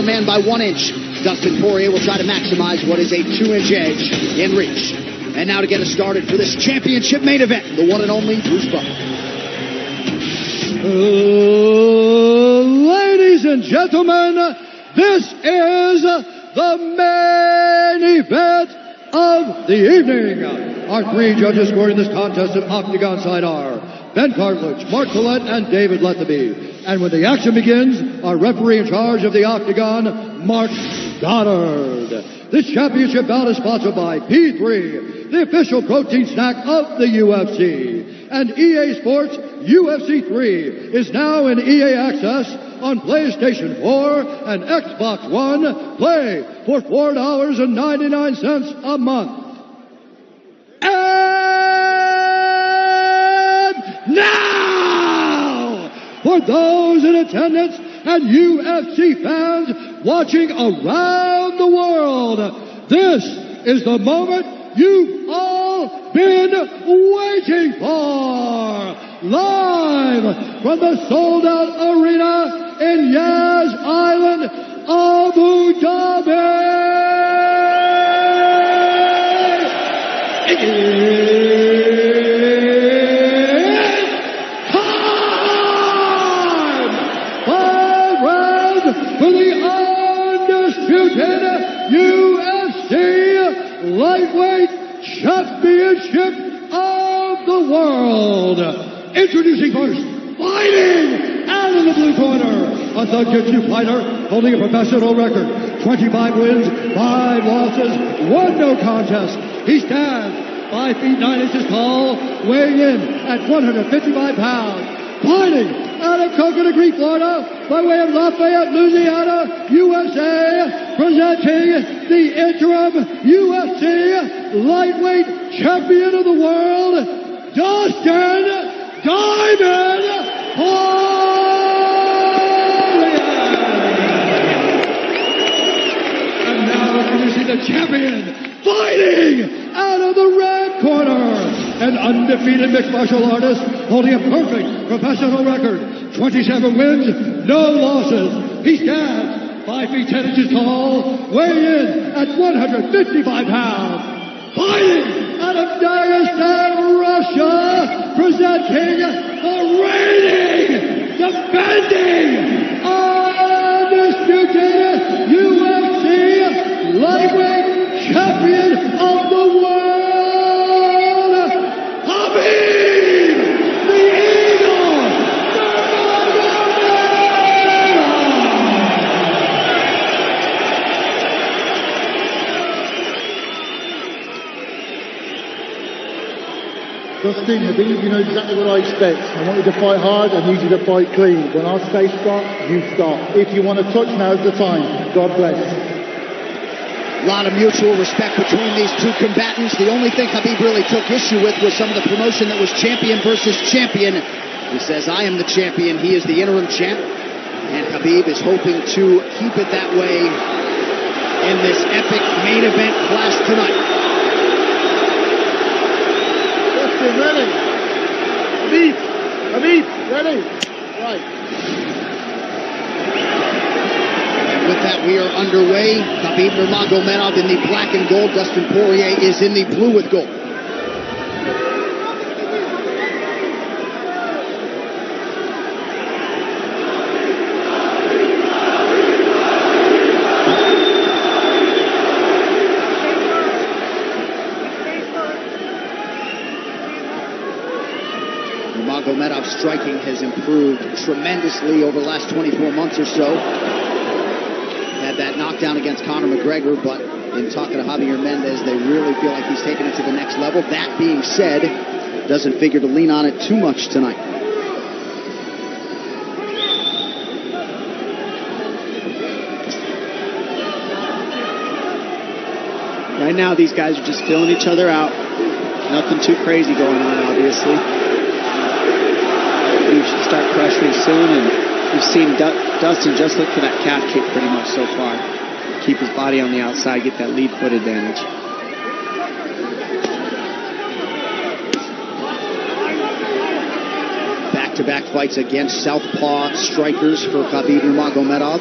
man by 1 inch. Dustin Poirier will try to maximize what is a 2-inch edge in reach. And now to get us started for this championship main event, the one and only Bruce Buffer. Ladies and gentlemen, this is the main event of the evening. Our 3 judges scoring this contest at Octagon side are Ben Cartledge, Mark Collette, and David Lethaby. And when the action begins, our referee in charge of the Octagon, Mark Goddard. This championship bout is sponsored by P3, the official protein snack of the UFC. And EA Sports UFC 3 is now in EA Access on PlayStation 4 and Xbox One. Play for $4.99 a month. And now, for those in attendance and UFC fans watching around the world, this is the moment you've all been waiting for. Live from the sold-out arena in Yas Island, Abu Dhabi. It's time! 5 rounds for the undisputed UFC Lightweight Championship of the world. Introducing first, fighting out of the blue corner, a Jiu-Jitsu fighter holding a professional record, 25 wins, 5 losses, 1 no contest. He stands 5 feet 9 inches tall, weighing in at 155 pounds. Fighting out of Coconut Creek, Florida, by way of Lafayette, Louisiana, USA, presenting the interim UFC Lightweight Champion of the World, Dustin Diamond Poirier. And now introducing the champion, fighting out of the red corner, an undefeated mixed martial artist holding a perfect professional record, 27 wins, no losses. He stands 5 feet 10 inches tall, weighing in at 155 pounds. Fighting out of Dagestan, Russia, presenting the reigning, defending, undisputed UFC Lightweight Champion of the world, Habib, the Eagle, Dustin, Habib, you know exactly what I expect. I want you to fight hard, I need you to fight clean. When I say stop, you stop. If you want to touch, now's the time. God bless. A lot of mutual respect between these two combatants. The only thing Habib really took issue with was some of the promotion that was champion versus champion. He says, I am the champion, he is the interim champ. And Habib is hoping to keep it that way in this epic main event clash tonight. Dustin, ready? Habib, ready? Right. With that, we are underway. Habib Nurmagamedov in the black and gold. Dustin Poirier is in the blue with gold. Nurmagomedov's striking has improved tremendously over the last 24 months or so. Had that knockdown against Conor McGregor, but in talking to Javier Mendez, they really feel like he's taking it to the next level. That being said, doesn't figure to lean on it too much tonight. Right now, these guys are just filling each other out. Nothing too crazy going on, obviously. We should start pressuring soon, and we've seen Dustin just look for that calf kick pretty much so far. Keep his body on the outside, get that lead foot advantage. Back-to-back fights against southpaw strikers for Habib Nurmagomedov.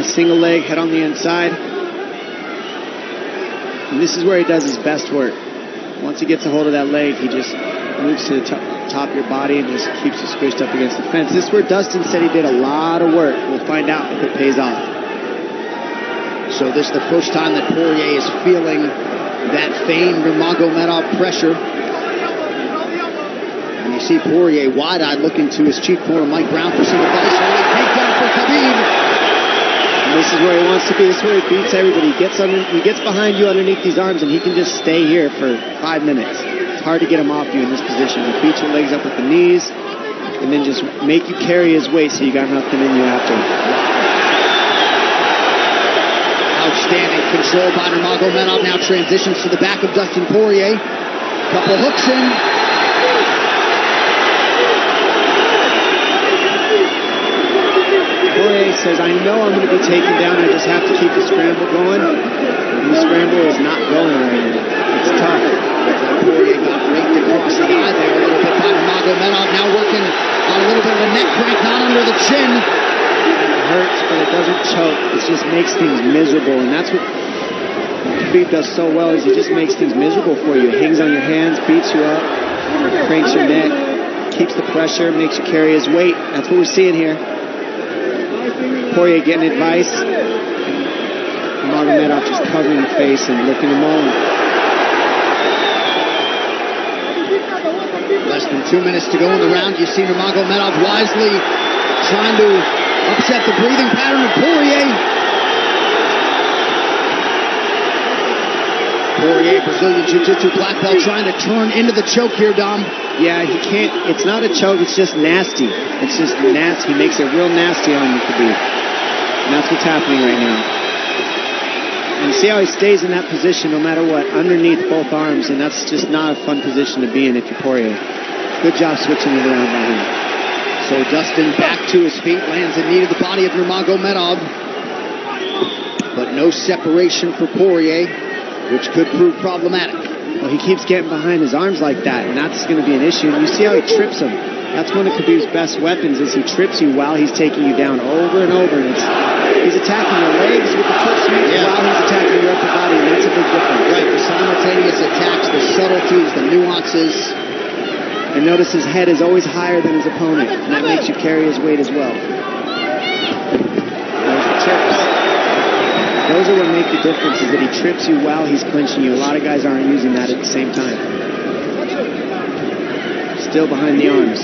single leg, head on the inside. And this is where he does his best work. Once he gets a hold of that leg, he just moves to the top of your body and just keeps you squished up against the fence. This is where Dustin said he did a lot of work. We'll find out if it pays off. So this is the first time that Poirier is feeling that famed Nurmagamedov pressure. And you see Poirier wide-eyed looking to his chief corner, Mike Brown, for some advice. Early takedown for Habib. And this is where he wants to be. This is where he beats everybody. He gets behind you underneath these arms, and he can just stay here for 5 minutes. It's hard to get him off you in this position. He beats your legs up with the knees, and then just make you carry his weight so you got nothing in you after. Outstanding control by Nurmagomedov. Now transitions to the back of Dustin Poirier. Couple hooks in. Poirier says, I know I'm going to be taken down. I just have to keep the scramble going. And the scramble is not going right now. It's tough. Poirier got raked across the eye there a little bit by Nurmagomedov. Now working on a little bit of a neck crank, not under the chin. It hurts, but it doesn't choke. It just makes things miserable. And that's what Habib does so well, is he just makes things miserable for you. Hangs on your hands, beats you up, cranks your neck, keeps the pressure, makes you carry his weight. That's what we're seeing here. Poirier getting advice. Nurmagomedov just covering the face and looking him on. Less than 2 minutes to go in the round. You see Nurmagomedov wisely trying to upset the breathing pattern of Poirier. Poirier, Brazilian Jiu-Jitsu black belt, trying to turn into the choke here, Dom. Yeah, he can't. It's not a choke. It's just nasty. It's just nasty. He makes it real nasty on you, Habib. And that's what's happening right now. And see how he stays in that position no matter what, underneath both arms, and that's just not a fun position to be in if you're Poirier. Good job switching it around by him. So Dustin back to his feet, lands in knee to the body of Nurmagomedov. But no separation for Poirier, which could prove problematic. Well, he keeps getting behind his arms like that, and that's going to be an issue. And you see how he trips him. That's one of Khabib's best weapons, is he trips you while he's taking you down over and over. And he's attacking your legs with the foot sweep while he's attacking your upper body, and that's a big difference. Right, the simultaneous attacks, the subtleties, the nuances. And notice his head is always higher than his opponent, and that makes you carry his weight as well. There's the trips. Those are what make the difference, is that he trips you while he's clinching you. A lot of guys aren't using that at the same time. Still behind the arms.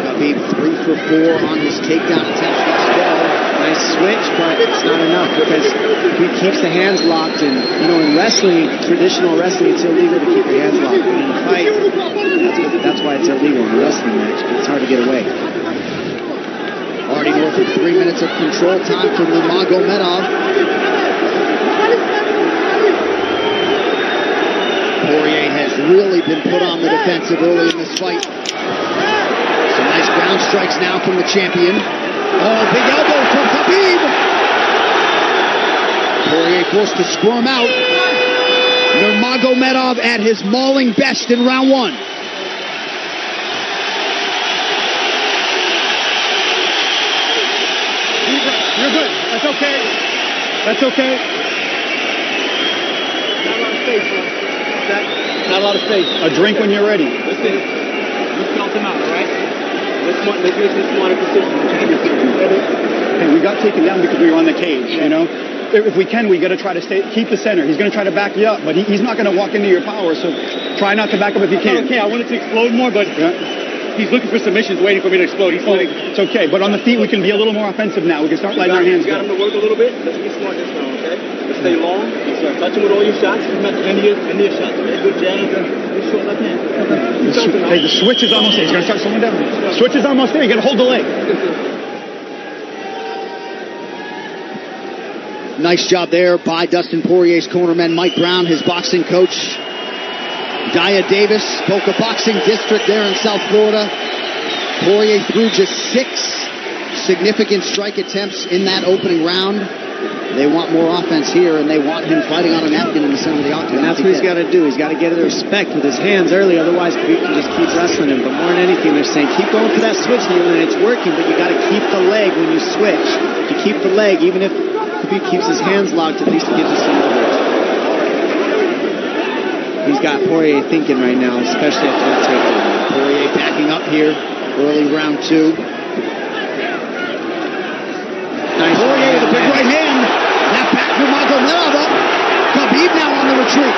Habib 3 for 4 on his takedown attempts thus far. Nice switch, but it's not enough because he keeps the hands locked. And, in wrestling, traditional wrestling, it's illegal to keep your hands locked. But in a fight, that's why it's illegal in a wrestling match. It's hard to get away. Already north of 3 minutes of control time for Nurmagomedov. Poirier has really been put on the defensive early in this fight. Some nice ground strikes now from the champion. Oh, big elbow from Habib. Poirier forced to squirm out. Nurmagomedov at his mauling best in round 1. You're good. That's okay. That's okay. Not a lot of space, bro. Not a lot of space. A drink when you're ready. Listen, let's count him out, all right? Let's make this one decision. Hey, we got taken down because we were on the cage, If we can, we got to try to keep the center. He's going to try to back you up, but he's not going to walk into your power, so try not to back up if you can. Okay, I want it to explode more, but... Yeah. He's looking for submissions, waiting for me to explode. It's okay, but on the feet, we can be a little more offensive now. We can start letting our hands go. You got him to work a little bit. Let's be smart this round, okay? Let's stay long. Let's touch him with all your shots. End your shots. Good jab. Good short left hand. Hey, the switch is almost there. He's going to start slowing down. Switch is almost there. You got to hold the leg. Nice job there by Dustin Poirier's cornerman, Mike Brown, his boxing coach. Dia Davis, Boca Boxing District there in South Florida. Poirier threw just 6 significant strike attempts in that opening round. They want more offense here, and they want him fighting on a napkin in the center of the octagon. And that's what he's got to do. He's got to get the respect with his hands early, otherwise Khabib can just keep wrestling him. But more than anything, they're saying keep going for that switch, and it's working, but you got to keep the leg when you switch. You keep the leg, even if Khabib keeps his hands locked, at least it gives you some leverage. He's got Poirier thinking right now, especially after that takedown. Poirier backing up here, early round 2. Nice. Poirier with a big right hand. That back Nurmagamedov up. Habib now on the retreat.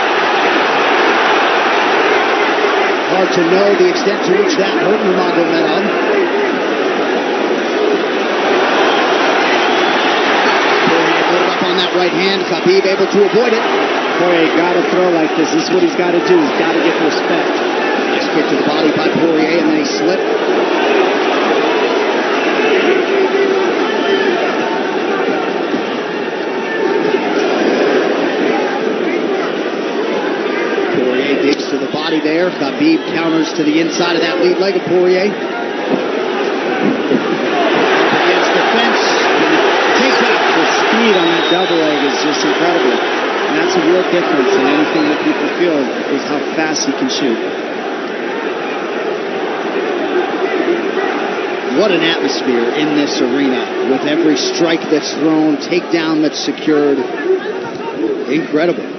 Hard to know the extent to which that hurt Nurmagamedov. Poirier put up on that right hand. Habib able to avoid it. Poirier got to throw like this. This is what he's got to do. He's got to get the respect. Nice kick to the body by Poirier, and then he slipped. To the body there. Habib counters to the inside of that lead leg of Poirier. Against the fence. Takes out. The speed on that double leg is just incredible. And that's a real difference in anything that people feel is how fast he can shoot. What an atmosphere in this arena with every strike that's thrown, takedown that's secured. Incredible.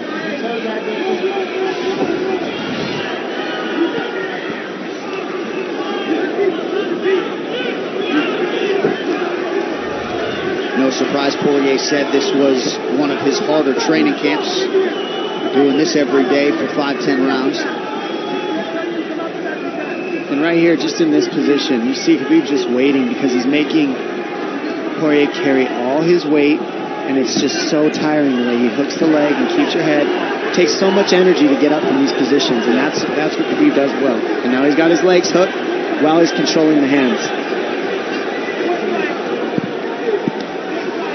No surprise, Poirier said this was one of his harder training camps. Doing this every day for 5-10 rounds. And right here, just in this position, you see Habib just waiting because he's making Poirier carry all his weight, and it's just so tiring the way he hooks the leg and keeps your head. It takes so much energy to get up in these positions, and that's what Habib does well. And now he's got his legs hooked while he's controlling the hands.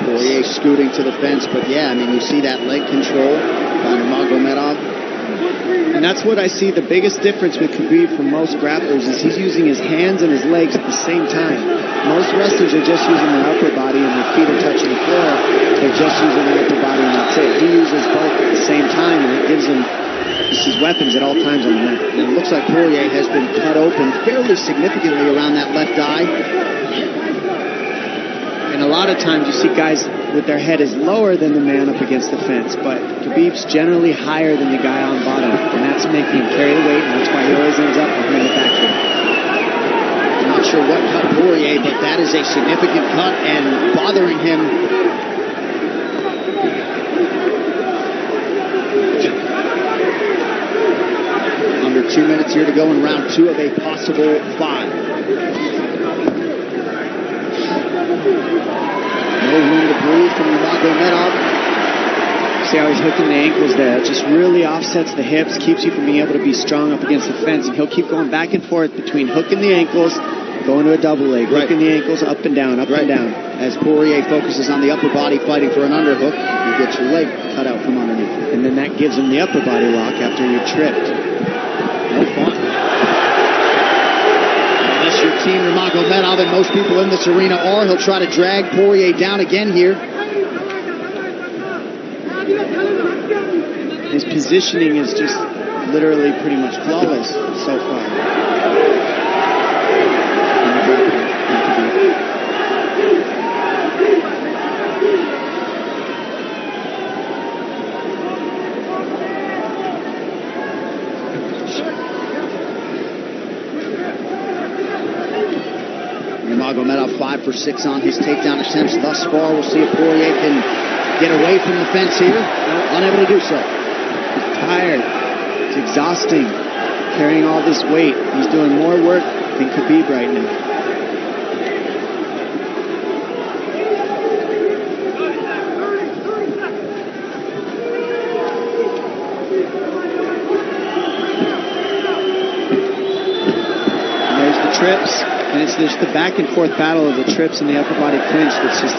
Poirier scooting to the fence, but yeah, I mean, you see that leg control by Nurmagomedov. And that's what I see the biggest difference with Habib from most grapplers is he's using his hands and his legs at the same time. Most wrestlers are just using their upper body and their feet are touching the floor. They're just using their upper body and that's it. He uses both at the same time, and it gives him his weapons at all times on the mat. And it looks like Poirier has been cut open fairly significantly around that left eye. And a lot of times you see guys with their head is lower than the man up against the fence, but Khabib's generally higher than the guy on bottom, and that's making him carry the weight, and that's why he always ends up behind the back here. I'm not sure what cut Poirier, but that is a significant cut and bothering him. Under 2 minutes here to go in round 2 of a possible 5. No room to breathe from Nurmagomedov. See how he's hooking the ankles there. It just really offsets the hips, keeps you from being able to be strong up against the fence. And he'll keep going back and forth between hooking the ankles, going to a double leg, hooking the ankles up and down, up and down. As Poirier focuses on the upper body fighting for an underhook, you get your leg cut out from underneath. And then that gives him the upper body lock after you're tripped. No fun. Unless your team Nurmagomedov, and most people in this arena are, he'll try to drag Poirier down again here. His positioning is just literally pretty much flawless so far. Nurmagomedov 5 for 6 on his takedown attempts thus far. We'll see if Poirier can get away from the fence here. Unable to do so. He's tired. It's exhausting. Carrying all this weight. He's doing more work than Habib right now. And there's the trips. And it's just the back and forth battle of the trips and the upper body clinch that's just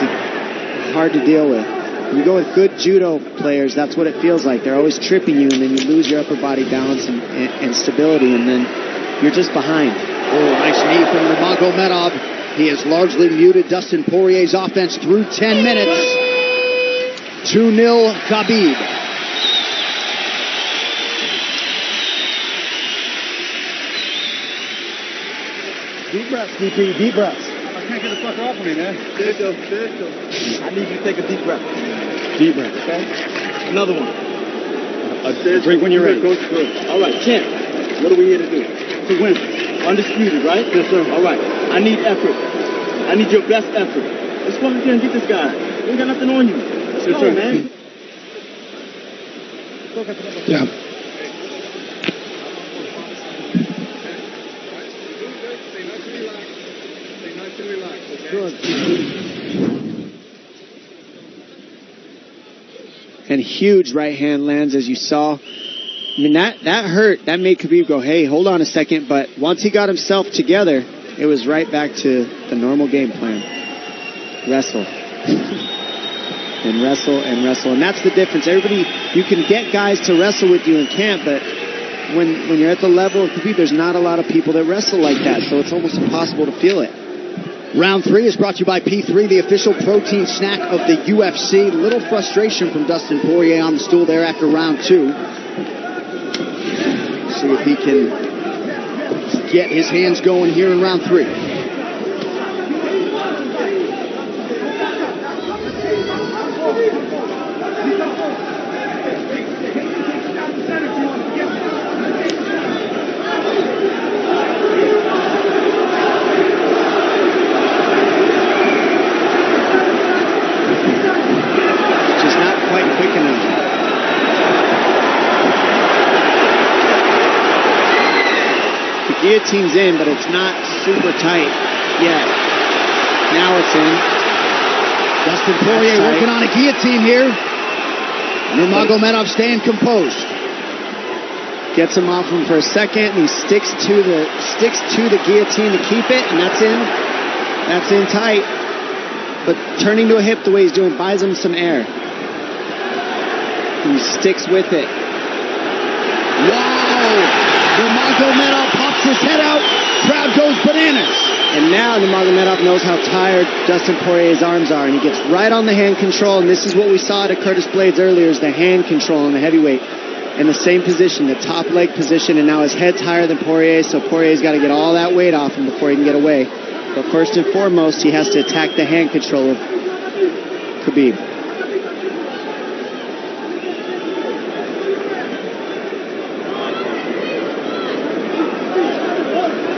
hard to deal with. When you go with good judo players, that's what it feels like. They're always tripping you, and then you lose your upper body balance and stability, and then you're just behind. Oh, nice knee from Nurmagomedov. He has largely muted Dustin Poirier's offense through 10 minutes. 2-0 Habib. Deep breaths, DP, deep breaths. I can't get the fucker off of me, man. I need you to take a deep breath. Deep breath, okay? Another one. A drink when you're ready. Good. All right, champ. What are we here to do? To win. Undisputed, right? Yes, sir. All right. I need effort. I need your best effort. Let's go out there and get this guy. We ain't got nothing on you. Let's go, man. Yeah. And huge right hand lands, as you saw. I mean, that hurt. That made Habib go, hey, hold on a second. But once he got himself together, it was right back to the normal game plan. Wrestle. And wrestle and wrestle. And that's the difference. Everybody, you can get guys to wrestle with you in camp, but when you're at the level of Habib, there's not a lot of people that wrestle like that. So it's almost impossible to feel it. Round 3 is brought to you by P3, the official protein snack of the UFC. Little frustration from Dustin Poirier on the stool there after round 2. See if he can get his hands going here in round 3. Guillotine's in, but it's not super tight yet. Now it's in. Dustin Poirier working on a guillotine here. Nurmagomedov staying composed. Gets him off him for a second, and he sticks to the guillotine to keep it, and that's in. That's in tight. But turning to a hip the way he's doing buys him some air. And he sticks with it. Wow! Nurmagomedov pops his head out. Crowd goes bananas. And now Nurmagomedov knows how tired Dustin Poirier's arms are, and he gets right on the hand control. And this is what we saw to Curtis Blades earlier: is the hand control on the heavyweight in the same position, the top leg position. And now his head's higher than Poirier, so Poirier's got to get all that weight off him before he can get away. But first and foremost, he has to attack the hand control of Habib.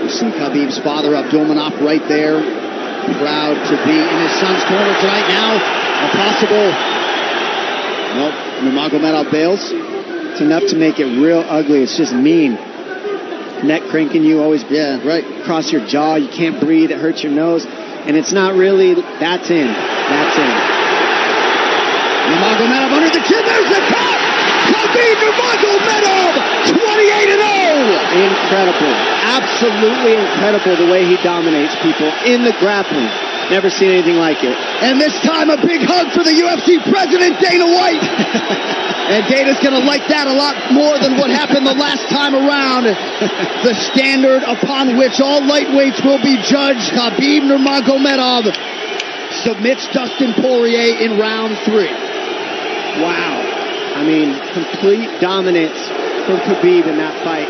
See Habib's father, Abdulmanap, right there. Proud to be in his son's corner tonight now. A possible... Nope, Nurmagomedov bails. It's enough to make it real ugly. It's just mean. Neck cranking you, always across your jaw. You can't breathe. It hurts your nose. And it's not really... That's in. That's in. Nurmagomedov under the chin. There's the cut! Habib Nurmagomedov, 28-0! Incredible. Absolutely incredible the way he dominates people in the grappling. Never seen anything like it. And this time a big hug for the UFC president, Dana White. And Dana's going to like that a lot more than what happened the last time around. The standard upon which all lightweights will be judged. Habib Nurmagomedov submits Dustin Poirier in round 3. Wow. I mean, complete dominance from Habib in that fight.